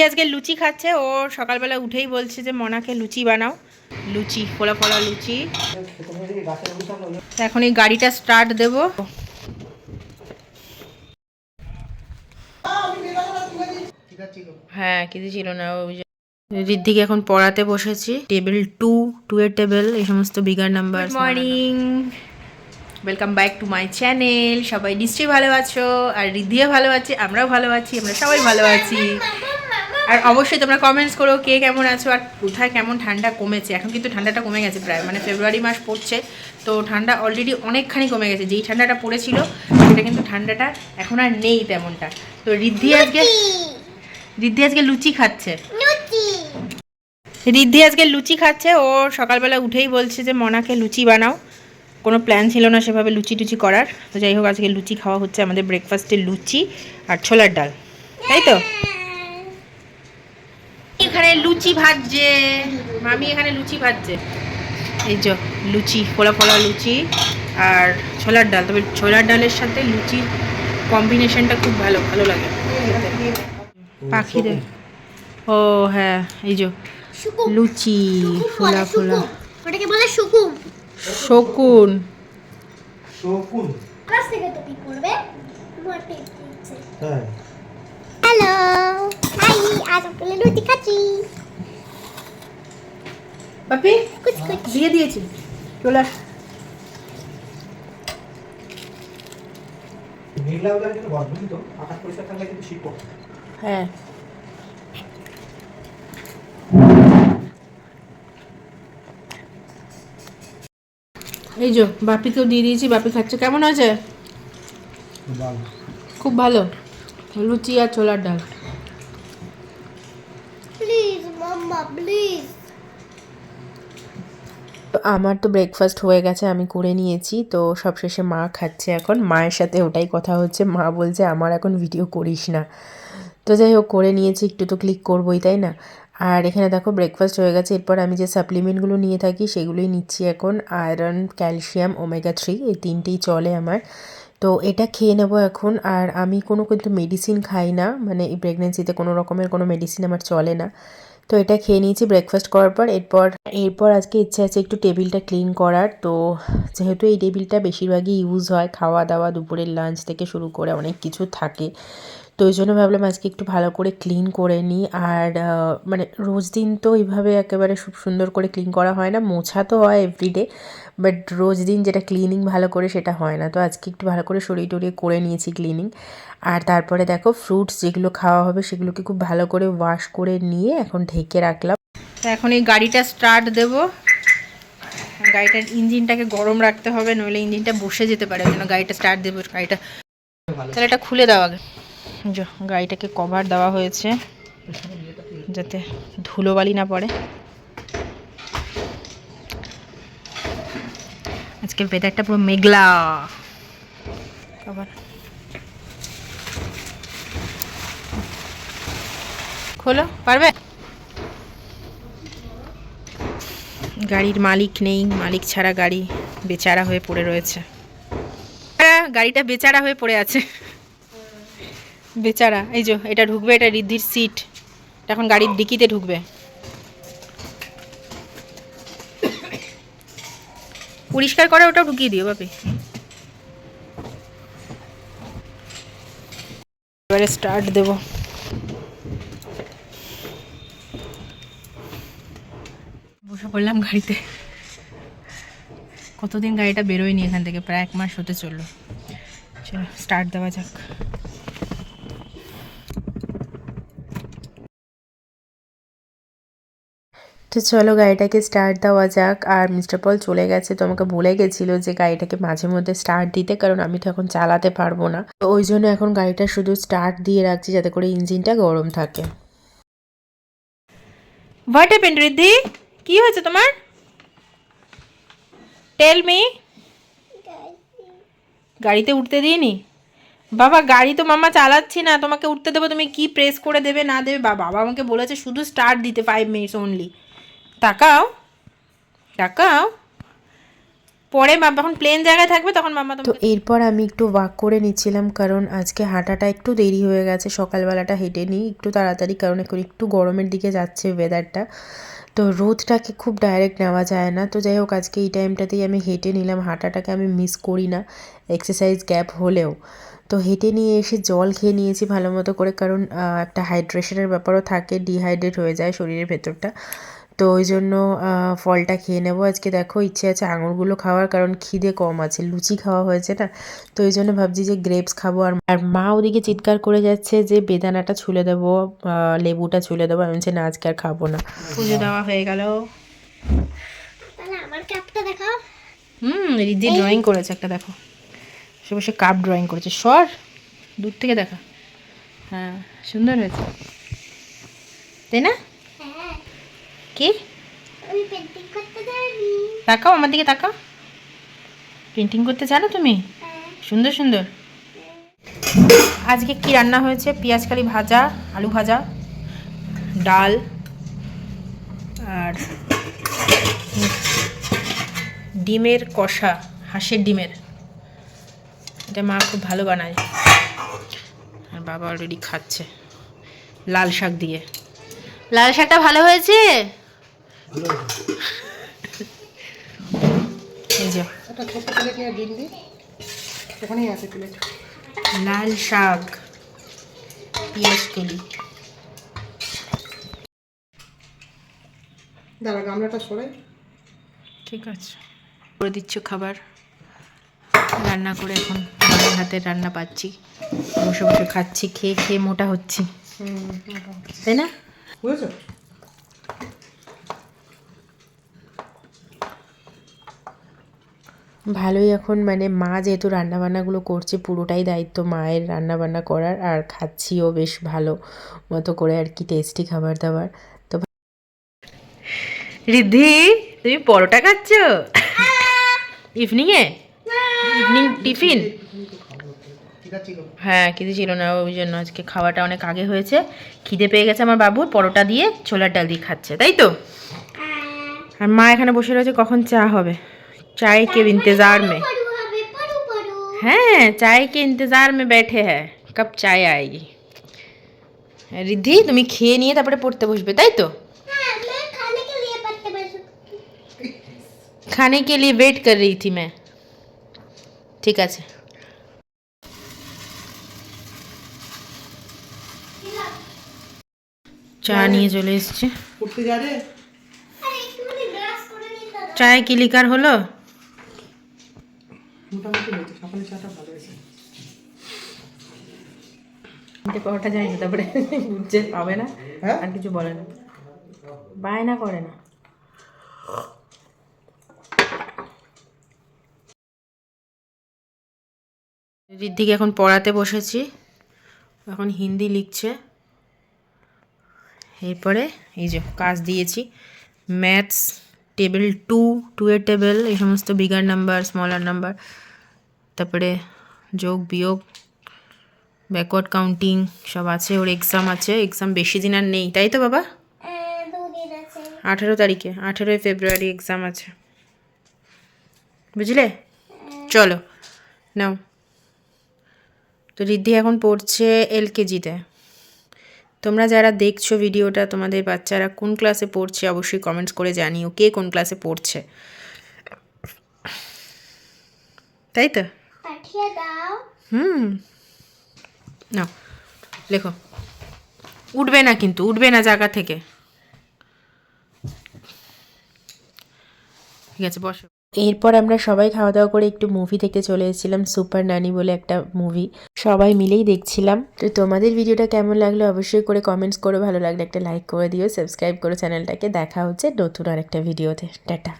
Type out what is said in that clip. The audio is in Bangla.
আজকে লুচি খাচ্ছে। ও সকালবেলা উঠেই বলছে যে মনাকে লুচি বানাও, লুচি ফোলা ফোলা লুচি। এখন এই গাড়িটা স্টার্ট দেব। হ্যাঁ কিছু ছিল না। ঋদ্ধিকে এখন পড়াতে বসেছি। টেবিল 2 এর টেবিল, এই সমস্ত bigger number. Good morning, welcome back to my channel. সবাই নিশ্চয়ই ভালো আছো, আর ঋদ্ধিও ভালো আছে, আমরাও ভালো আছি, আমরা সবাই ভালো আছি। আর অবশ্যই তোমরা কমেন্টস করো কে কেমন আছো, আর কোথায় কেমন ঠান্ডা কমেছে। এখন কিন্তু ঠান্ডাটা কমে গেছে প্রায়, মানে ফেব্রুয়ারি মাস পড়ছে তো ঠান্ডা অলরেডি অনেকখানি কমে গেছে। যেই ঠান্ডাটা পড়েছিল সেটা কিন্তু ঠান্ডাটা এখন আর নেই তেমনটা। তো ঋদ্ধি আজকে লুচি খাচ্ছে। ঋদ্ধি আজকে লুচি খাচ্ছে। ও সকালবেলা উঠেই বলছে যে মনাকে লুচি বানাও। কোনো প্ল্যান ছিল না সেভাবে লুচি টুচি করার, তো যাই হোক আজকে লুচি খাওয়া হচ্ছে। আমাদের ব্রেকফাস্টে লুচি আর ছোলার ডাল, তাই তো। এখানে লুচি ভাজছে মামি, এখানে লুচি ভাজছে। এই যে লুচি, ফোলা ফোলা লুচি আর ছোলার ডাল। তবে ছোলার ডালের সাথে লুচির কম্বিনেশনটা খুব ভালো ভালো লাগে। পাখিদের, ও হ্যাঁ এই যে লুচি ফোলা ফোলা, ওটাকে বলে শুকুম। শকুন। শকুন ক্লাস থেকে তো কি করবে? বটে দিচ্ছে। হ্যাঁ হ্যালো, হাই, আজ আমরা লুচি খাচ্ছি। পাপি দিয়ে দিয়েছি, চলে আস। নীলাউদার জন্য বড় বুঝলি তো, আকাশ পরিষ্কার থাকলে কিন্তু শীত পড়ে। হ্যাঁ এই যে বাপিকেও দিয়ে দিয়েছি, বাপি খাচ্ছে। কেমন আছে? খুব ভালো। লুচি আর ছোলার ডাল। Please mamma please. আমার তো ব্রেকফাস্ট হয়ে গেছে, আমি করে নিয়েছি। তো সবশেষে মা খাচ্ছে এখন। মায়ের সাথে ওটাই কথা হচ্ছে, মা বলছে আমার এখন ভিডিও করিস না। তো যাই হোক করে নিয়েছি, একটু তো ক্লিক করবোই তাই না। আর এখানে দেখো ব্রেকফাস্ট হয়ে গেছে। এরপর আমি যে সাপ্লিমেন্টগুলো নিয়ে থাকি সেগুলোই নিচ্ছি এখন। আয়রন, ক্যালসিয়াম, ওমেগা 3 এই তিনটেই চলে আমার। তো এটা খেয়ে নেবো এখন। আর আমি কিন্তু মেডিসিন খাই না, মানে এই প্রেগনেন্সিতে কোনো রকমের কোনো মেডিসিন আমার চলে না। তো এটা খেয়ে নিয়েছি ব্রেকফাস্ট করার পর। এরপর আজকে ইচ্ছে আছে একটু টেবিলটা ক্লিন করার। তো যেহেতু এই টেবিলটা বেশিরভাগই ইউজ হয়, খাওয়া দাওয়া দুপুরের লাঞ্চ থেকে শুরু করে অনেক কিছু থাকে, তো ওই জন্য ভাবলাম আজকে একটু ভালো করে ক্লিন করে নিই। আর মানে রোজ দিন তো এইভাবে একেবারে খুব সুন্দর করে ক্লিন করা হয় না, মোছা তো হয় এভরিডে, বাট রোজ দিন যেটা ক্লিনিং ভালো করে সেটা হয় না। তো আজকে একটু ভালো করে সরিয়ে টরিয়ে করে নিয়েছি ক্লিনিং। আর তারপরে দেখো ফ্রুটস যেগুলো খাওয়া হবে সেগুলোকে খুব ভালো করে ওয়াশ করে নিয়ে এখন ঢেকে রাখলাম। তো এখন এই গাড়িটা স্টার্ট দেব। গাড়িটার ইঞ্জিনটাকে গরম রাখতে হবে, নইলে ইঞ্জিনটা বসে যেতে পারে, ওই জন্য গাড়িটা স্টার্ট দেবো। গাড়িটা তাহলে এটা খুলে দেওয়া আগে। গাড়িটাকে কভার দেওয়া হয়েছে যাতে ধুলোবালি না পড়ে। আজকে ওয়েদারটা পুরো মেঘলা। কভার খোলো, পারবে? গাড়ির মালিক নেই, মালিক ছাড়া গাড়ি বেচারা হয়ে পড়ে রয়েছে। গাড়িটা বেচারা হয়ে পড়ে আছে, বেচারা। এই যে এটা ঢুকবে, এটা ঋদ্ধির সিট, এখন গাড়ির ডিকিতে ঢুকবে। পরিষ্কার করে ওটাও ঢুকিয়ে দিও বাপি। এবারে স্টার্ট দেব। বসে পড়লাম গাড়িতে। কতদিন গাড়িটা বেরোয়নি এখান থেকে, প্রায় 1 মাস হতে চললো। চলো স্টার্ট দেওয়া যাক। তো চলো গাড়িটাকে স্টার্ট দেওয়া যাক। আর মিস্টার পল চলে গেছে, তো আমাকে বলে গেছিলো যে গাড়িটাকে মাঝে মধ্যে স্টার্ট দিতে, কারণ আমি তো এখন চালাতে পারবো না। তো ওই জন্য এখন গাড়িটা শুধু স্টার্ট দিয়ে রাখছি যাতে করে ইঞ্জিনটা গরম থাকে। What happened Riddhi? কি হয়েছে তোমার? Tell me. গাড়িতে উঠতে দিইনি বাবা, গাড়ি তো মামা চালাচ্ছি না, তোমাকে উঠতে দেবো, তুমি কি প্রেস করে দেবে না দেবে? বাবা আমাকে বলেছে শুধু স্টার্ট দিতে 5 মিনিটস অনলি। তাকাও তাকাও, পরে যখন প্লেন জায়গায় থাকবে তখন মাম্মা তো এরপর আমি একটু ওয়াক করে নিচ্ছিলাম, কারণ আজকে হাঁটাটা একটু দেরি হয়ে গেছে। সকালবেলাটা হেঁটে নিই একটু তাড়াতাড়ি, কারণ এখন একটু গরমের দিকে যাচ্ছে ওয়েদারটা, তো রোদটাকে খুব ডাইরেক্ট নেওয়া যায় না। তো যাই হোক আজকে এই টাইমটাতেই আমি হেঁটে নিলাম, হাঁটাটাকে আমি মিস করি না এক্সারসাইজ গ্যাপ হলেও। তো হেঁটে নিয়ে এসে জল খেয়ে নিয়েছি ভালো মতো করে, কারণ একটা হাইড্রেশনের ব্যাপারও থাকে, ডিহাইড্রেট হয়ে যায় শরীরের ভেতরটা। তো ওই জন্য ফলটা খেয়ে নেবো আজকে। দেখো ইচ্ছে আছে আঙুরগুলো খাওয়ার, কারণ খিদে কম আছে, লুচি খাওয়া হয়েছে না, তো ওই জন্য ভাবছি যে গ্রেপস খাবো। আর মা ওদিকে চিৎকার করে যাচ্ছে যে বেদানাটা ছুলে দেবো, লেবুটা ছুলে দেবো। আমি বলছি না আজকে আর খাবো না। পুজো দেওয়া হয়ে গেল। তাহলে আমার কাপটা দেখাও। রিদ্ধি ড্রয়িং করেছে একটা, দেখো সে বসে কাপ ড্রয়িং করেছে। সর দূর থেকে দেখা, হ্যাঁ সুন্দর হয়েছে তাই না? হ্যাঁ, কি আমি পেন্টিং করতে জানি। তাকাও আমার দিকে, তাকাও। পেন্টিং করতে জানো তুমি? হ্যাঁ। সুন্দর সুন্দর। আজকে কি রান্না হয়েছে? পেঁয়াজ কালি ভাজা, আলু ভাজা, ডাল আর ডিমের কষা, হাঁসের ডিমের। এটা মা খুব ভালো বানায়, আর বাবা অলরেডি খাচ্ছে লাল শাক দিয়ে। লাল শাকটা ভালো হয়েছে। এই যে লাল শাক, পেঁয়াজ কলি। দাঁড়া গামলাটা সরাই। ঠিক আছে, করে দিচ্ছ খাবার। রান্না করে এখন মায়ের হাতের রান্না পাচ্ছি, বসে বসে খাচ্ছি, খেয়ে খেয়ে মোটা হচ্ছি, তাই না? বুঝেছো? ভালোই এখন মানে মা যেহেতু রান্নাবান্নাগুলো করছে, পুরোটাই দায়িত্ব মায়ের রান্নাবান্না করার, আর খাচ্ছিও বেশ ভালো মতো করে আর কি, টেস্টি খাবার দাবার। তো রিদ্ধি তুমি পরোটা খাচ্ছ ইভিনিংয়ে? Evening tiffin? হ্যাঁ খিদে ছিল না, ওই জন্য আজকে খাওয়াটা অনেক আগে হয়েছে। খিদে পেয়ে গেছে আমার বাবুর, পরোটা দিয়ে ছোলার ডাল দিয়ে খাচ্ছে, তাই তো? আর মা এখানে বসে রয়েছে, কখন চা হবে। चाय के इंतजार में, हैं चाय के इंतजार में बैठे हैं, कब चाय आएगी। রিদ্ধি তুমি খেয়ে নিয়ে তারপরে পড়তে বসবে, তাই তো? खाने के लिए वेट कर रही थी मैं। ঠিক আছে। চা নিয়ে চলে এসছে। পড়তে যা রে। চায় কি লিকার হলো? মোটামুটি হয়েছে, সকালে চাটা ভালো হয়েছে। পরোটা যায় না, তারপরে বুঝছে পাবে না, হ্যাঁ আর কিছু বলে না, বায়না করে না। রিদ্ধিকে এখন পড়াতে বসেছি, এখন হিন্দি লিখছে। এরপরে এই যে কাজ দিয়েছি, ম্যাথস টেবিল 2 এর টেবিল, এই সমস্ত বিগার নাম্বার, স্মলার নাম্বার, তারপরে যোগ বিয়োগ, ব্যাকওয়ার্ড কাউন্টিং সব আছে। ওর এক্সাম আছে, এক্সাম বেশি দিন আর নেই, তাই তো বাবা? 18 তারিখে, 18 ফেব্রুয়ারি এক্সাম আছে, বুঝলে? চলো নাও। তো রিদ্ধি এখন পড়ছে LKG-তে। তোমরা যারা দেখছো ভিডিওটা, তোমাদের বাচ্চারা কোন ক্লাসে পড়ছে অবশ্যই কমেন্টস করে জানিও, কে কোন ক্লাসে পড়ছে, তাই তো? নাও লেখো, উঠবে না কিন্তু, উঠবে না জায়গা থেকে, ঠিক আছে বসো। এরপর আমরা সবাই খাওয়া দাওয়া করে একটু মুভি দেখতে চলে এসেছিলাম, সুপার নানি বলে একটা মুভি, সবাই মিলেই দেখছিলাম। তো তোমাদের ভিডিওটা কেমন লাগলো অবশ্যই করে কমেন্টস করো, ভালো লাগলে একটা লাইক করে দিও, সাবস্ক্রাইব করো চ্যানেলটাকে। দেখা হচ্ছে নতুন আরেকটা ভিডিওতে, টাটা।